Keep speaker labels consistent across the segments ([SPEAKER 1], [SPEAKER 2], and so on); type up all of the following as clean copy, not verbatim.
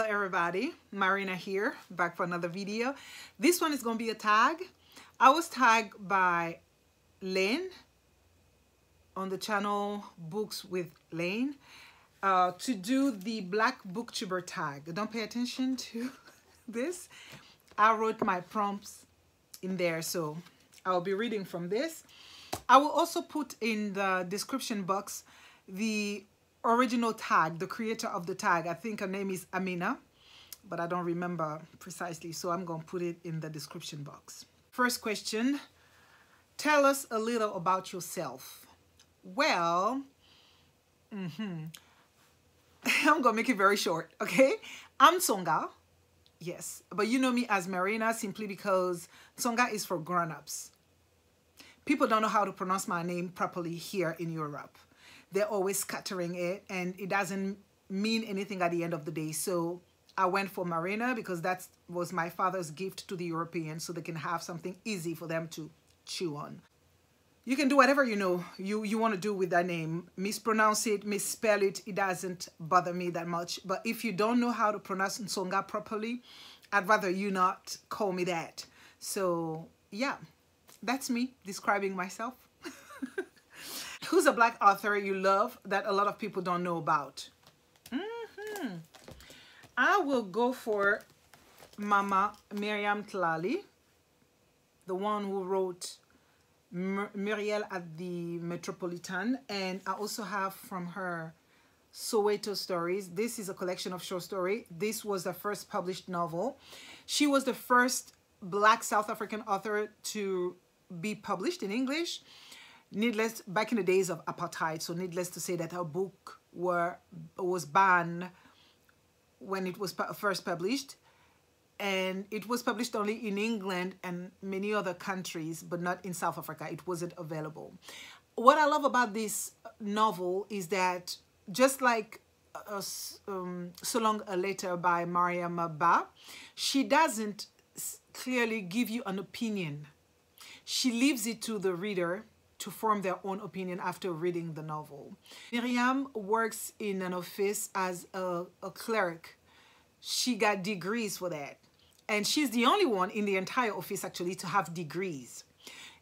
[SPEAKER 1] everybody, Marina here, back for another video. This one is going to be a tag. I was tagged by Lane on the channel Books with Lane to do the Black Booktuber tag. Don't pay attention to this. I wrote my prompts in there, so I'll be reading from this. I will also put in the description box the original tag, the creator of the tag. I think her name is Amina, but I don't remember precisely, so I'm going to put it in the description box. First question, tell us a little about yourself. Well, I'm going to make it very short, okay? I'm Tsonga, yes, but you know me as Marina simply because Tsonga is for grown-ups. People don't know how to pronounce my name properly here in Europe. They're always scattering it, and it doesn't mean anything at the end of the day. So I went for Marina because that was my father's gift to the Europeans, so they can have something easy for them to chew on. You can do whatever you want to do with that name. Mispronounce it, misspell it, it doesn't bother me that much. But if you don't know how to pronounce Tsonga properly, I'd rather you not call me that. So yeah, that's me describing myself. Who's a Black author you love that a lot of people don't know about? I will go for Mama Miriam Tlali, the one who wrote Muriel at the Metropolitan, and I also have from her Soweto Stories. This is a collection of short story. This was the first published novel. She was the first Black South African author to be published in English. Needless, back in the days of apartheid, so needless to say that her book was banned when it was first published, and it was published only in England and many other countries, but not in South Africa. It wasn't available. What I love about this novel is that just like So Long a Letter by Mariam Ba, she doesn't clearly give you an opinion. She leaves it to the reader to form their own opinion after reading the novel. Miriam works in an office as a clerk. She got degrees for that. And she's the only one in the entire office actually to have degrees.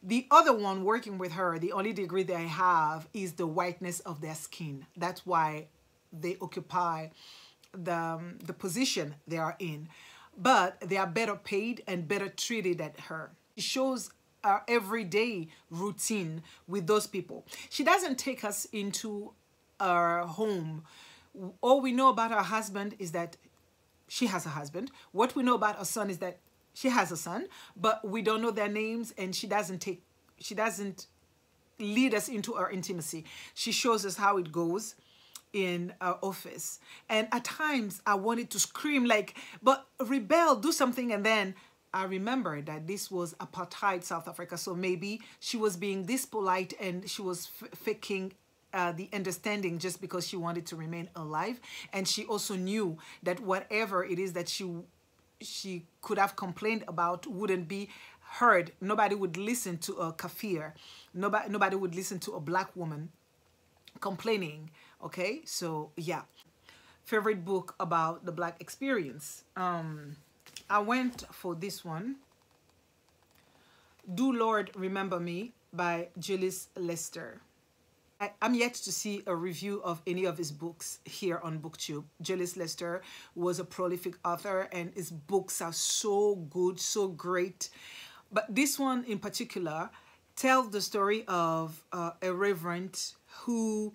[SPEAKER 1] The other one working with her, the only degree they have is the whiteness of their skin. That's why they occupy the position they are in. But they are better paid and better treated than her. She shows our everyday routine with those people. She doesn't take us into our home. All we know about her husband is that she has a husband. What we know about her son is that she has a son, but we don't know their names, and she doesn't lead us into our intimacy. She shows us how it goes in our office. And at times I wanted to scream like, but rebel, do something, and then I remember that this was apartheid South Africa, so maybe she was being this polite and she was faking the understanding just because she wanted to remain alive. And she also knew that whatever it is that she could have complained about wouldn't be heard. Nobody would listen to a kafir. Nobody would listen to a Black woman complaining. Okay, so yeah. Favorite book about the Black experience. I went for this one, Do Lord Remember Me by Julius Lester. I'm yet to see a review of any of his books here on BookTube. Julius Lester was a prolific author, and his books are so good, so great. But this one in particular tells the story of a reverend who,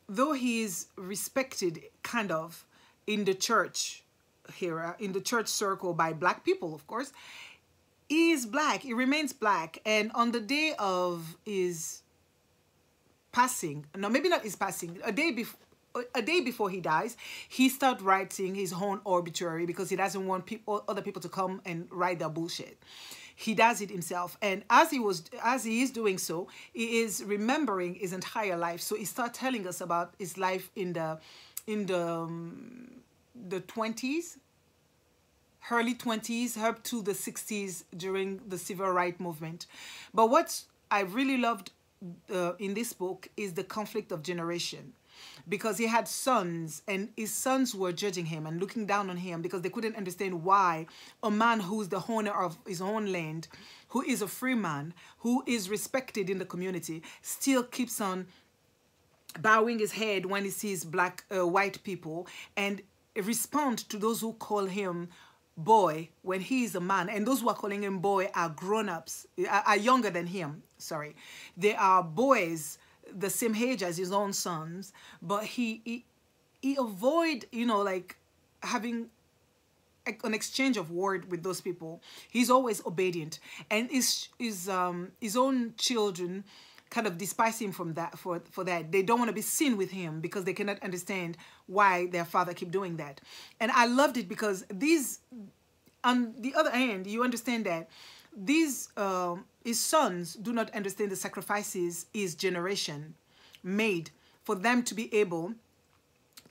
[SPEAKER 1] though he is respected kind of in the church, here in the church circle by Black people, of course, he is Black, he remains Black. And on the day of his passing, no, maybe not his passing, a day before he dies, he starts writing his own obituary because he doesn't want other people to come and write their bullshit. He does it himself, and as he is doing so, he is remembering his entire life. So he starts telling us about his life in the 20s, early 20s, up to the 60s during the civil rights movement. But what I really loved in this book is the conflict of generation. because he had sons, and his sons were judging him and looking down on him because they couldn't understand why a man who's the owner of his own land, who is a free man, who is respected in the community, still keeps on bowing his head when he sees white people, and respond to those who call him boy when he is a man, and those who are calling him boy are grown-ups, are younger than him. Sorry, they are boys the same age as his own sons, but he avoid, you know, like having an exchange of word with those people. He's always obedient, and his own children kind of despise him from that for that. They don't want to be seen with him because they cannot understand why their father keep doing that. And I loved it because these, on the other hand, you understand that these his sons do not understand the sacrifices his generation made for them to be able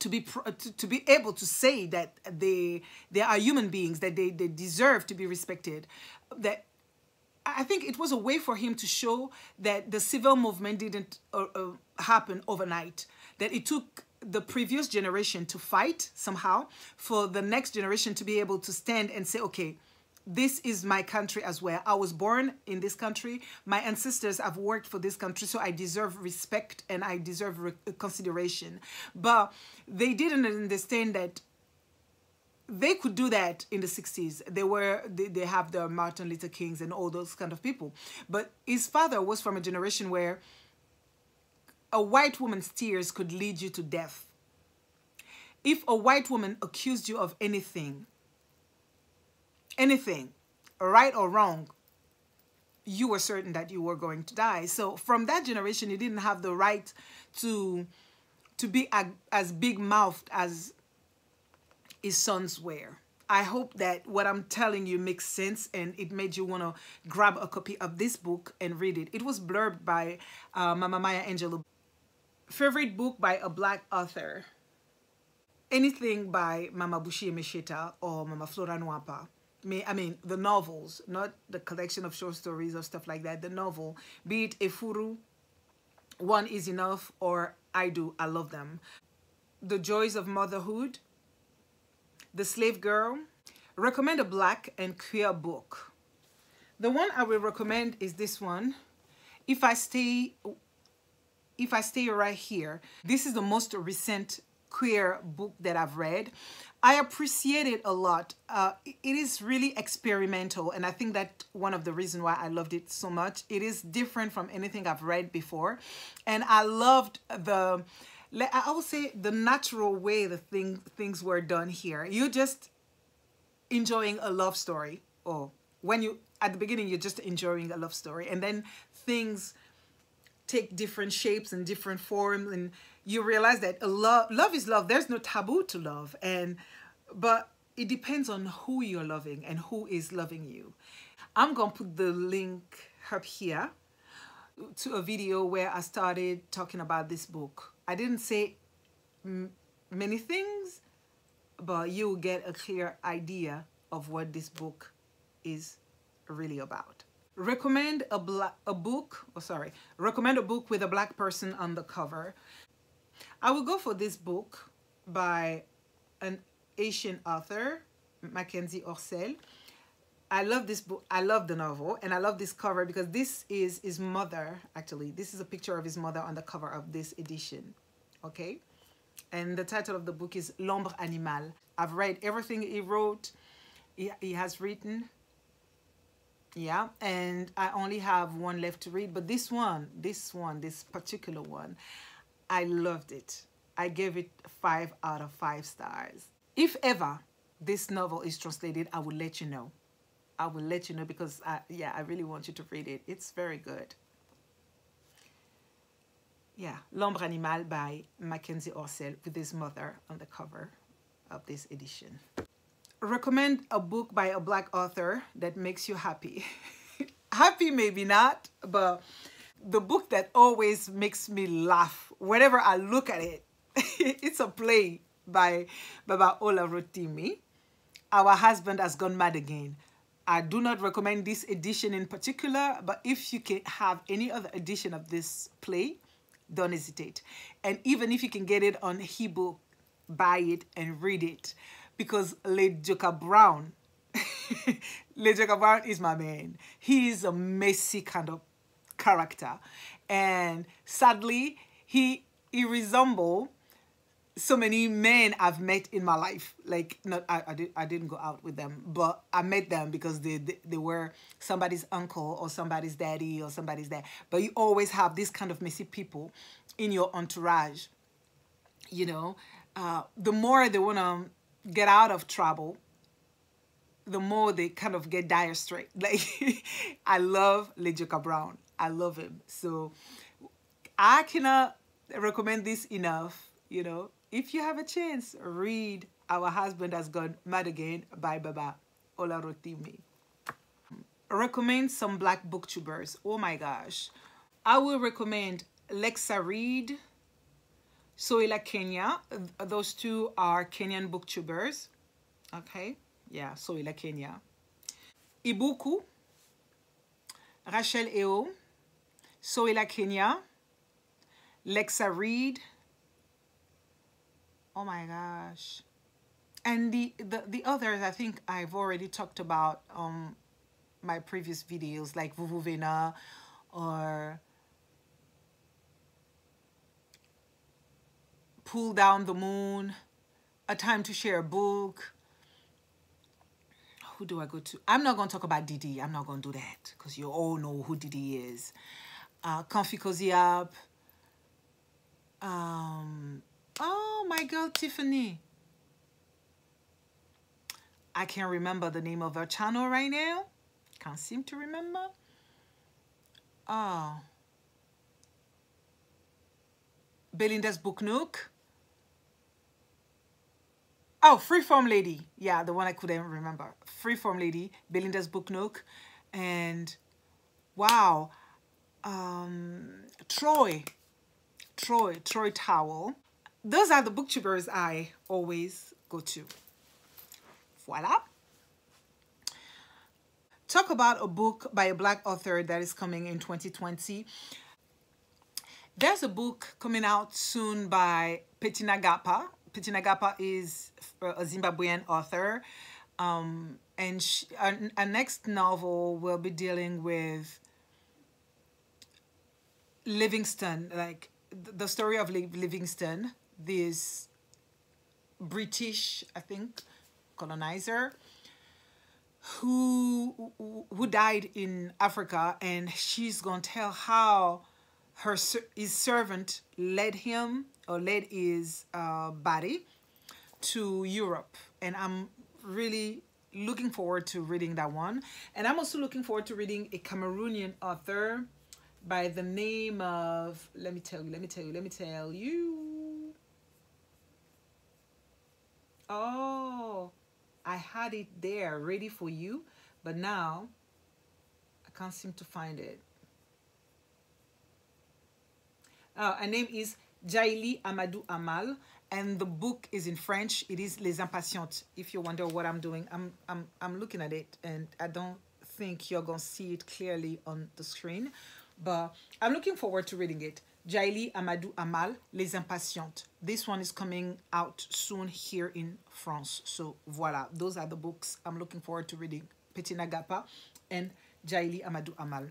[SPEAKER 1] to be able to say that they are human beings, that they deserve to be respected. That I think it was a way for him to show that the civil movement didn't happen overnight, that it took the previous generation to fight somehow for the next generation to be able to stand and say, okay, this is my country as well. I was born in this country. My ancestors have worked for this country, so I deserve respect and I deserve consideration. But they didn't understand that they could do that in the 60s. They have the Martin Luther Kings and all those kind of people. But his father was from a generation where a white woman's tears could lead you to death. If a white woman accused you of anything, right or wrong, you were certain that you were going to die. So from that generation, you didn't have the right to be as big-mouthed as his sons were. I hope that what I'm telling you makes sense and it made you want to grab a copy of this book and read it. It was blurbed by Mama Maya Angelou. Favorite book by a Black author. Anything by Mama Bushi Emecheta or Mama Flora Nwapa. I mean, the novels, not the collection of short stories or stuff like that. The novel, be it Efuru, One Is Enough, or I Do, I love them. The Joys of Motherhood, The Slave Girl. Recommend a Black and queer book. The one I will recommend is this one, If I Stay Right Here. This is the most recent queer book that I've read. I appreciate it a lot. It is really experimental, and I think that one of the reasons why I loved it so much. It is different from anything I've read before, and I loved I would say the natural way the things were done here. You're just enjoying a love story, or at the beginning you're just enjoying a love story, and then things take different shapes and different forms, and you realize that love is love. There's no taboo to love, but it depends on who you're loving and who is loving you. I'm gonna put the link up here to a video where I started talking about this book. I didn't say many things, but you'll get a clear idea of what this book is really about. Recommend a book with a Black person on the cover. I will go for this book by an Asian author, Mackenzie Orsel. I love this book. I love the novel, and I love this cover because this is his mother. Actually, this is a picture of his mother on the cover of this edition. Okay, and the title of the book is L'Ombre Animale. I've read everything he wrote. He has written. Yeah, and I only have one left to read, but this particular one, I loved it. I gave it 5 out of 5 stars. If ever this novel is translated, I will let you know. I will let you know because I really want you to read it. It's very good. Yeah, L'Ombre Animale by Mackenzie Orsel with his mother on the cover of this edition. Recommend a book by a Black author that makes you happy. Happy maybe not, but the book that always makes me laugh whenever I look at it. It's a play by Baba Ola Rotimi. Our Husband Has Gone Mad Again. I do not recommend this edition in particular, but if you can have any other edition of this play, don't hesitate. And even if you can get it on ebook, buy it and read it, because Lejoka Brown, Lejoka Brown is my man. He is a messy kind of character, and sadly he resembles so many men I've met in my life. Like, not I didn't go out with them, but I met them because they were somebody's uncle or somebody's daddy or somebody's dad. But you always have this kind of messy people in your entourage, you know. The more they want to get out of trouble, the more they kind of get dire straight. Like, I love Lejoka Brown. I love him. So I cannot recommend this enough, you know. If you have a chance, read Our Husband Has Gone Mad Again by Baba Olarotimi. Recommend some Black booktubers. Oh my gosh. I will recommend Lexa Reed, Soila Kenya. Those two are Kenyan booktubers. Okay. Yeah, Soila Kenya. Ibuku, Rachel Eo, Soila Kenya, Lexa Reed. Oh my gosh. And the others, I think I've already talked about my previous videos, like Vuvuvena or Pull Down the Moon, A Time to Share a Book. Who do I go to? I'm not going to talk about Didi. I'm not going to do that because you all know who Didi is. Comfy Cozy Up. Oh, my girl, Tiffany. I can't remember the name of her channel right now. Can't seem to remember. Oh. Belinda's Book Nook. Oh, Freeform Lady. Yeah, the one I couldn't remember. Freeform Lady, Belinda's Book Nook. And, wow. Troy Towel. Those are the booktubers I always go to. Voila. Talk about a book by a Black author that is coming in 2020. There's a book coming out soon by Petina Gapa. Petina Gapa is a Zimbabwean author. And our next novel will be dealing with Livingston, like the story of Livingston, this British, I think, colonizer who died in Africa, and she's gonna tell how his servant led his body to Europe. And I'm really looking forward to reading that one. And I'm also looking forward to reading a Cameroonian author by the name of, let me tell you. Oh, I had it there ready for you, but now I can't seem to find it. Her name is Jaili Amadou Amal, and the book is in French. It is Les Impatientes. If you wonder what I'm doing, I'm looking at it, and I don't think you're gonna see it clearly on the screen, but I'm looking forward to reading it. Jaili Amadou Amal, Les Impatientes. This one is coming out soon here in France. So voila, those are the books I'm looking forward to reading. Petina Gapa and Jaili Amadou Amal.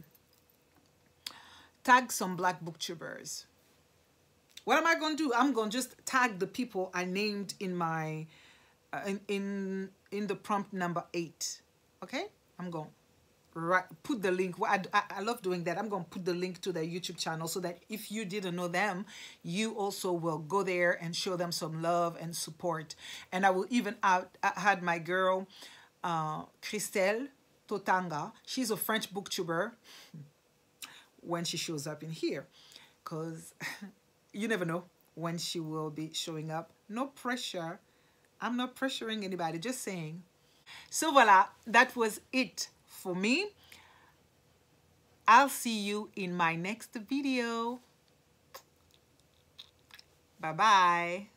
[SPEAKER 1] Tag some Black booktubers. What am I going to do? I'm going to just tag the people I named in my in the prompt number 8. Okay? I'm going to put the link. I love doing that. I'm going to put the link to their YouTube channel so that if you didn't know them, you also will go there and show them some love and support. And I will even add my girl, Christelle Totanga. She's a French booktuber when she shows up in here, because you never know when she will be showing up. No pressure. I'm not pressuring anybody, just saying. So voila, that was it for me. I'll see you in my next video. Bye-bye.